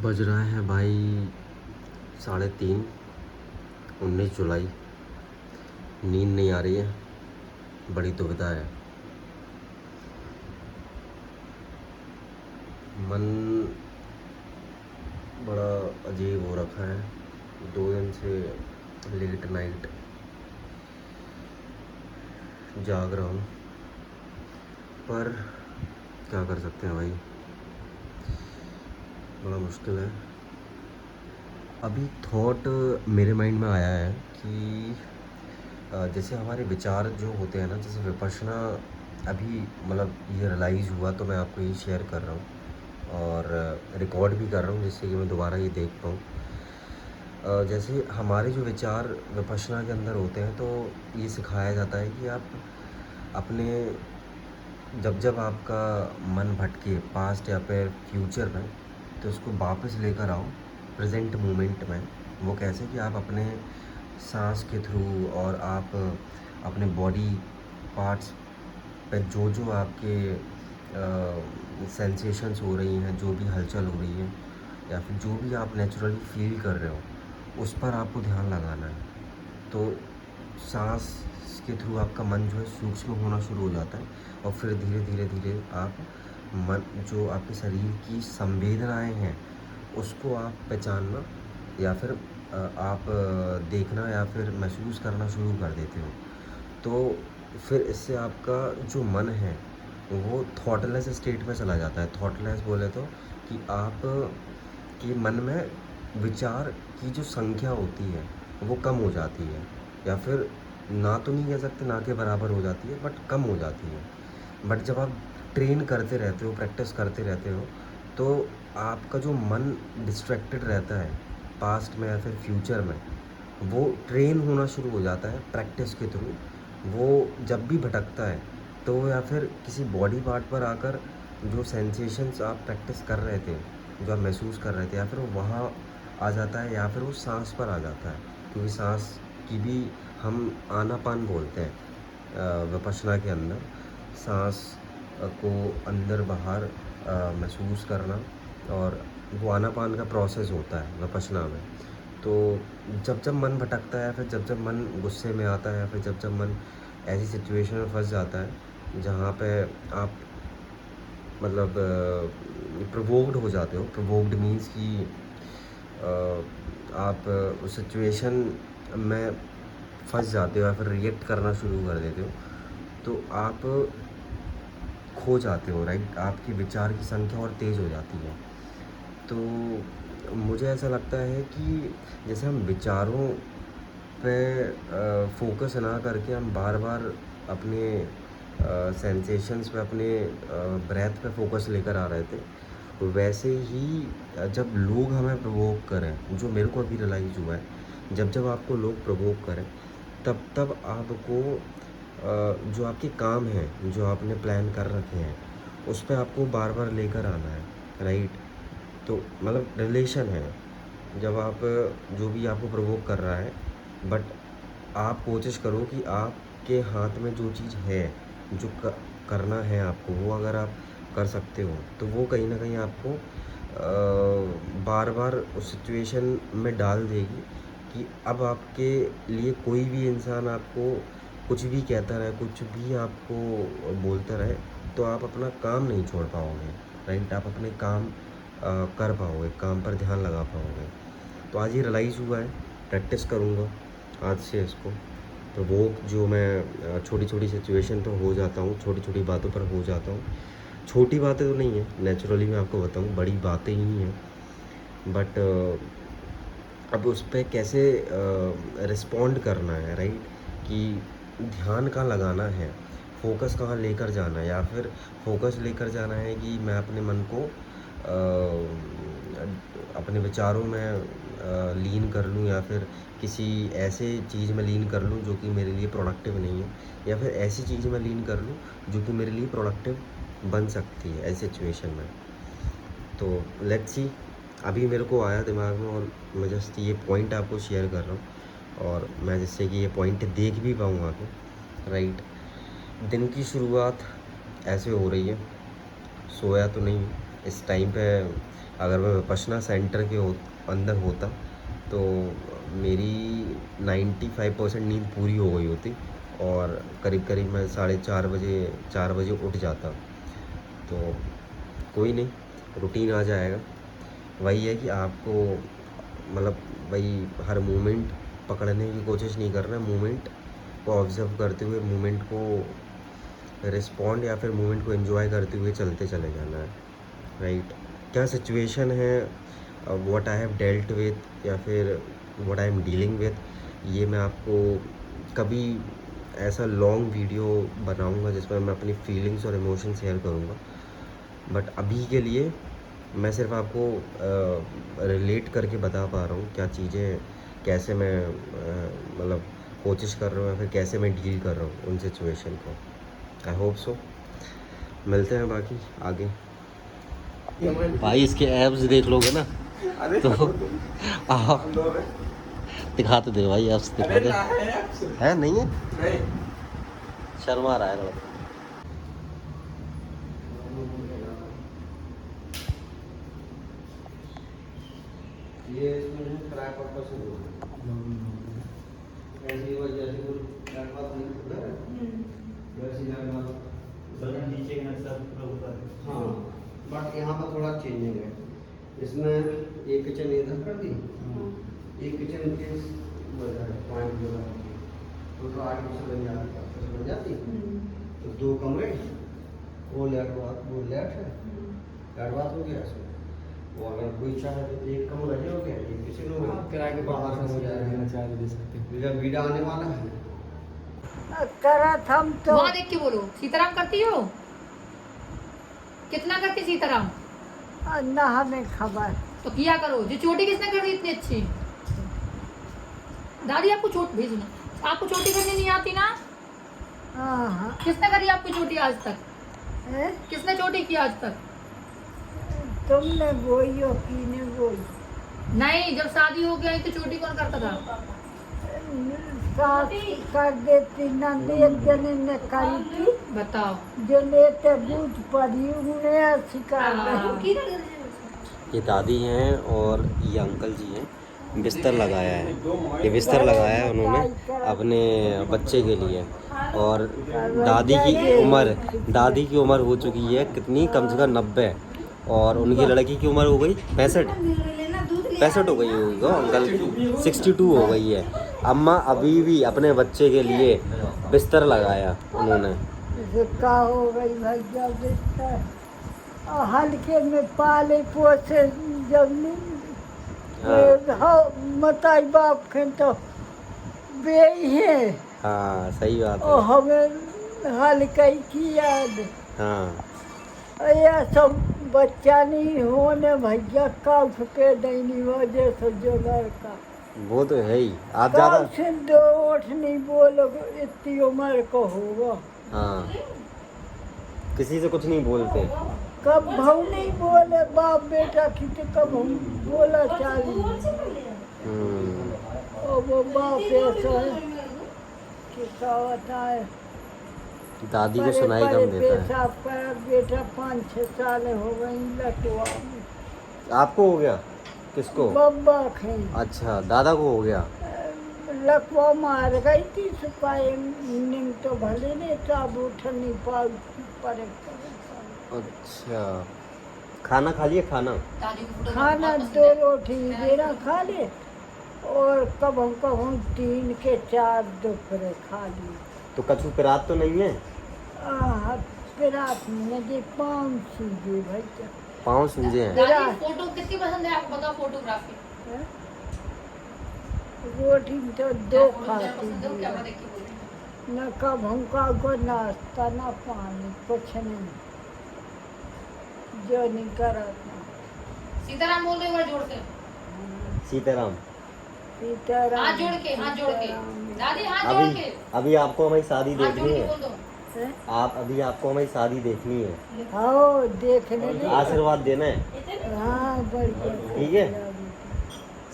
बज रहा है भाई 3:30, 19 जुलाई। नींद नहीं आ रही है, बड़ी दुविधा है। मन बड़ा अजीब हो रखा है, 2 दिन से लेट नाइट जाग रहा हूँ, पर क्या कर सकते हैं भाई, बड़ा मुश्किल है। अभी थॉट मेरे माइंड में आया है कि जैसे हमारे विचार जो होते हैं ना, जैसे विपश्यना अभी मतलब ये रियलाइज़ हुआ तो मैं आपको ये शेयर कर रहा हूँ और रिकॉर्ड भी कर रहा हूँ जिससे कि मैं दोबारा ये देख पाऊँ। जैसे हमारे जो विचार विपश्यना के अंदर होते हैं तो ये सिखाया जाता है कि आप अपने जब जब आपका मन भटके पास्ट या फिर फ्यूचर में, तो उसको वापस लेकर आओ प्रेजेंट मोमेंट में। वो कैसे कि आप अपने सांस के थ्रू और आप अपने बॉडी पार्ट्स पे जो जो आपके सेंसेशंस हो रही हैं, जो भी हलचल हो रही है या फिर जो भी आप नेचुरली फील कर रहे हो, उस पर आपको ध्यान लगाना है। तो सांस के थ्रू आपका मन जो है सूक्ष्म होना शुरू हो जाता है और फिर धीरे धीरे धीरे आप मन जो आपके शरीर की संवेदनाएं हैं उसको आप पहचानना या फिर आप देखना या फिर महसूस करना शुरू कर देते हो। तो फिर इससे आपका जो मन है वो थॉटलेस स्टेट में चला जाता है। थॉटलेस बोले तो कि आप के मन में विचार की जो संख्या होती है वो कम हो जाती है, या फिर ना तो नहीं कह सकते ना के बराबर हो जाती है, बट कम हो जाती है। बट जब आप ट्रेन करते रहते हो, प्रैक्टिस करते रहते हो, तो आपका जो मन डिस्ट्रैक्टेड रहता है पास्ट में या फिर फ्यूचर में, वो ट्रेन होना शुरू हो जाता है प्रैक्टिस के थ्रू। वो जब भी भटकता है तो या फिर किसी बॉडी पार्ट पर आकर जो सेंसेशंस आप प्रैक्टिस कर रहे थे, जो आप महसूस कर रहे थे, या फिर वो वहाँ आ जाता है या फिर वो सांस पर आ जाता है। क्योंकि सांस की भी हम आनापान बोलते हैं विपश्यना के अंदर। सांस को अंदर बाहर महसूस करना, और वो आनापान का प्रोसेस होता है विपश्यना में। तो जब जब मन भटकता है, फिर जब जब मन गुस्से में आता है, फिर जब जब मन ऐसी सिचुएशन में फंस जाता है जहाँ पे आप मतलब प्रोवोक्ड हो जाते हो। प्रोवोक्ड मीन्स कि आप उस सिचुएशन में फंस जाते हो या फिर रिएक्ट करना शुरू कर देते हो, तो आप खो जाते हो, राइट। आपकी विचार की संख्या और तेज़ हो जाती है। तो मुझे ऐसा लगता है कि जैसे हम विचारों पे फोकस ना करके हम बार बार अपने सेंसेशंस पे, अपने ब्रेथ पे फोकस लेकर आ रहे थे, वैसे ही जब लोग हमें प्रोवोक करें, जो मेरे को अभी रियलाइज़ हुआ है, जब जब आपको लोग प्रोवोक करें तब तब आपको जो आपके काम हैं, जो आपने प्लान कर रखे हैं, उस पे आपको बार बार लेकर आना है, राइट। तो मतलब रिलेशन है, जब आप जो भी आपको प्रोवोक कर रहा है, बट आप कोशिश करो कि आपके हाथ में जो चीज़ है, जो करना है आपको, वो अगर आप कर सकते हो तो वो कहीं ना कहीं आपको बार बार उस सिचुएशन में डाल देगी कि अब आपके लिए कोई भी इंसान आपको कुछ भी कहता रहे, कुछ भी आपको बोलता रहे, तो आप अपना काम नहीं छोड़ पाओगे, राइट। आप अपने काम कर पाओगे, काम पर ध्यान लगा पाओगे। तो आज ये रियलाइज़ हुआ है, प्रैक्टिस करूँगा आज से इसको। तो वो जो मैं छोटी छोटी सिचुएशन तो हो जाता हूँ, छोटी छोटी बातों पर हो जाता हूँ। छोटी बातें तो नहीं है, नेचुरली मैं आपको बताऊँ बड़ी बातें ही हैं, बट अब उस पर कैसे रिस्पॉन्ड करना है, राइट। कि ध्यान कहाँ लगाना है, फोकस कहाँ लेकर जाना है, या फिर फोकस लेकर जाना है कि मैं अपने मन को अपने विचारों में लीन कर लूँ, या फिर किसी ऐसे चीज़ में लीन कर लूँ जो कि मेरे लिए प्रोडक्टिव नहीं है, या फिर ऐसी चीज़ में लीन कर लूँ जो कि मेरे लिए प्रोडक्टिव बन सकती है ऐसी सिचुएशन में। तो लेट्स सी, अभी मेरे को आया दिमाग में और मैं जस्ट ये पॉइंट आपको शेयर कर रहा हूँ, और मैं जिससे कि ये पॉइंट देख भी पाऊँ आगे, राइट। दिन की शुरुआत ऐसे हो रही है, सोया तो नहीं, इस टाइम पे अगर मैं विपश्यना सेंटर के अंदर होता तो मेरी 95% नींद पूरी हो गई होती और करीब करीब मैं 4:30 बजे उठ जाता। तो कोई नहीं, रूटीन आ जाएगा। वही है कि आपको मतलब वही हर मोमेंट पकड़ने की कोशिश नहीं करना, मोमेंट को ऑब्ज़र्व करते हुए मोमेंट को रिस्पॉन्ड या फिर मोमेंट को एंजॉय करते हुए चलते चले जाना है, राइट। क्या सिचुएशन है, what I have dealt with या फिर what I am dealing with, ये मैं आपको कभी ऐसा लॉन्ग वीडियो बनाऊंगा जिसमें मैं अपनी फीलिंग्स और इमोशन शेयर करूंगा। बट अभी के लिए मैं सिर्फ आपको रिलेट करके बता पा रहा हूँ क्या चीज़ें, कैसे मैं मतलब कोशिश कर रहा हूँ या फिर कैसे मैं डील कर रहा हूँ उन सिचुएशन को। I hope so. मिलते हैं बाकी आगे। भाई इसके एब्स देख लोगे ना तो आप दिखाते दे भाई, एब्स दिखाते है नहीं है, शर्मा रहा है लड़का। ये इसमें ट्राई पर्पस से ऐसी वजह से वो लगभग नहीं खुला है, वैसे लगभग बटन नीचे के नक्शा पूरा ऊपर। हाँ, बट यहाँ पर थोड़ा चेंजिंग है। इसमें एक किचन इधर कर दी, एक किचन के पॉइंट जो है तो 8 बन जाती, बन जाती। तो 2 कमरे, वो लेट है, लेट बात हो गया इसमें। वो अगर कोई चाहे तो एक कमरा ये हो गया, एक किचन हो गया, किराए के बाहर से हो जाएगा, चाहे दे सकते हैं। जब वीडियो आने वाला है करा थम तो वहाँ देख के बोलो, सीताराम करती हो? कितना करती सीताराम? ना हमें खबर। तो किया करो। जो चोटी किसने कर दी इतनी अच्छी? दादी आपको चोट भेजो ना, आपको चोटी करनी नहीं आती ना? हाँ। किसने करी आपकी चोटी आज तक? किसने चोटी की आज तक? तुमने बोई हो कि ने बोई? नहीं, जब शादी हो गई तो चोटी कौन करता था? सास कर देती, नंदी एक जने ने करी थी। बताओ। जो लेते बूझ पड़ी उन्हें शिकार नहीं। ये दादी हैं और ये अंकल जी हैं। बिस्तर लगाया है, ये बिस्तर लगाया है उन्होंने अपने बच्चे के लिए। और दादी की उम्र हो चुकी है कितनी, कम से कम 90, और उनकी लड़की की उम्र हो गई 65 हो गई होगी। अंकल की 62 हो गई है। अम्मा अभी भी अपने बच्चे के लिए बिस्तर लगाया उन्होंने। का हो गई भैया बिस्तर, और हल्के में पाले पोसे जब मताई बाप के तो बे है। हाँ सही बात और है। हमें हल्का की याद। हाँ यह सब बच्चा नहीं होने भैया काफ के दैनी वजह से जो लड़का वो तो है ही। आप ज्यादा से 2 ओठ नहीं बोलो, इतनी उम्र को होगा। हाँ, किसी से कुछ नहीं बोलते। कब भाव नहीं बोले बाप बेटा की, तो कब हम बोला चाहिए। और वो बाप ऐसा है कि क्या बताए। दादी को सुनाई कम देता है। पेशाब कर बेटा 5-6 साल हो गई लटवा में। आपको हो गया? किसको? बब्बा खे। अच्छा, दादा को हो गया। लकवा मार गई थी सिपाही, निम तो भले नहीं साब उठ नहीं पा परे। अच्छा, खाना खा लिए? खाना 2 रोटी देना खा ले, और कब 3 के 4 दोपहर खा लिए। तो कछु पिरात तो नहीं है? पिरात मुझे 5 सूझे भैया। 5 सूझे हैं। दादी फोटो कितनी पसंद है आपको? बताओ। फोटोग्राफी रोटी तो 2 खाती क्या थी। देख के बोल। न कब हमका को नाश्ता न पानी कुछ नहीं, जो नहीं करा था। सीताराम बोल रहे हो जोड़ के? सीताराम। सीताराम। हाथ जोड़ के दादी, हाथ जोड़ के। अभी आपको हमारी शादी हाथ जोड़ देखनी के है। बोल दो। आपको हमारी शादी देखनी है। आओ देखने दे। आशीर्वाद देना है। हाँ बढ़िया। ठीक है,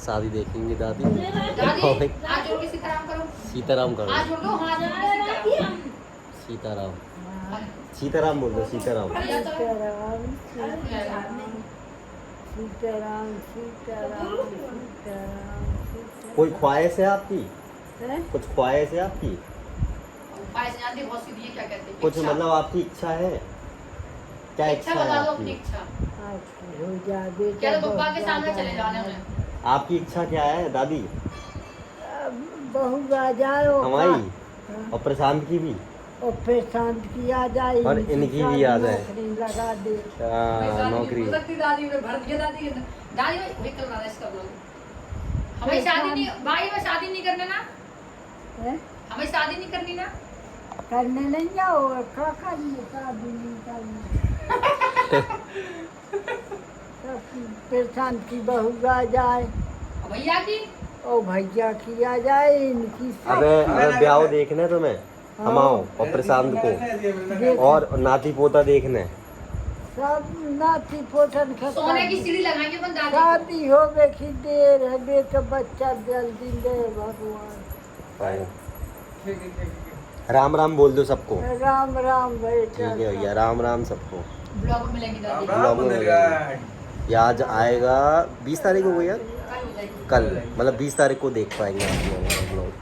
शादी देखेंगे दादी। दादी हाथ जोड़ के सीताराम करो। सीताराम करो। हाथ जोड़ दो, हाथ जोड़ के सीताराम। सीताराम। हाँ। सीताराम बोल दो, सीताराम। सीताराम सीताराम सीताराम सीताराम सीताराम। कोई ख्वाहिश है आपकी? हैं? कुछ ख्वाहिश है आपकी? पायस जानते बहुत सीधी है, क्या कहते हैं? कुछ इच्छा। मतलब आपकी इच्छा है? क्या इच्छा इच्छा है बता दो अपनी आपकी? इच्छा। आपकी हो जा बेटा। क्या तो पप्पा के बहुत सामने ज्यादा चले जाने उन्हें। आपकी इच्छा क्या है दादी? बहू आ जाए और हमारी हाँ, और प्रशांत की भी, और फिर शांत की आ जाए, और इनकी भी आ जाए। नौकरी लगा दे। नौकरी। हो सकती दादी ने भर दिया, दादी ने दादी वही कर रहा है इसका ब्लॉग। हमें शादी नहीं, भाई में शादी नहीं करने ना, हैं? हमें शादी नहीं करनी ना। करने नहीं जाओ, क्या करने, शादी नहीं करनी। फिर शांत की बहू आ जाए और भैया की और भैया की आ जाए, इनकी अबे अबे ब्याह देखने तुम्हें, हम आओ और प्रशांत को, देख और नाती पोता देखने। सब नाती पोतन का सोने की सीढ़ी लगाएंगे अपन दादी को। शादी हो गई की देर है, बेटा बच्चा जल्दी दे भगवान। राम राम बोल दो सबको। राम राम बेटा। ठीक है भैया, राम राम सबको। ब्लॉग में मिलेंगी दादी। ब्लॉग में मिलेंगे। ये आज आएगा 20 तारीख को भैया, कल हो जाएगी। कल मतलब 20 तारीख को देख पाएंगे आप लोग ब्लॉग।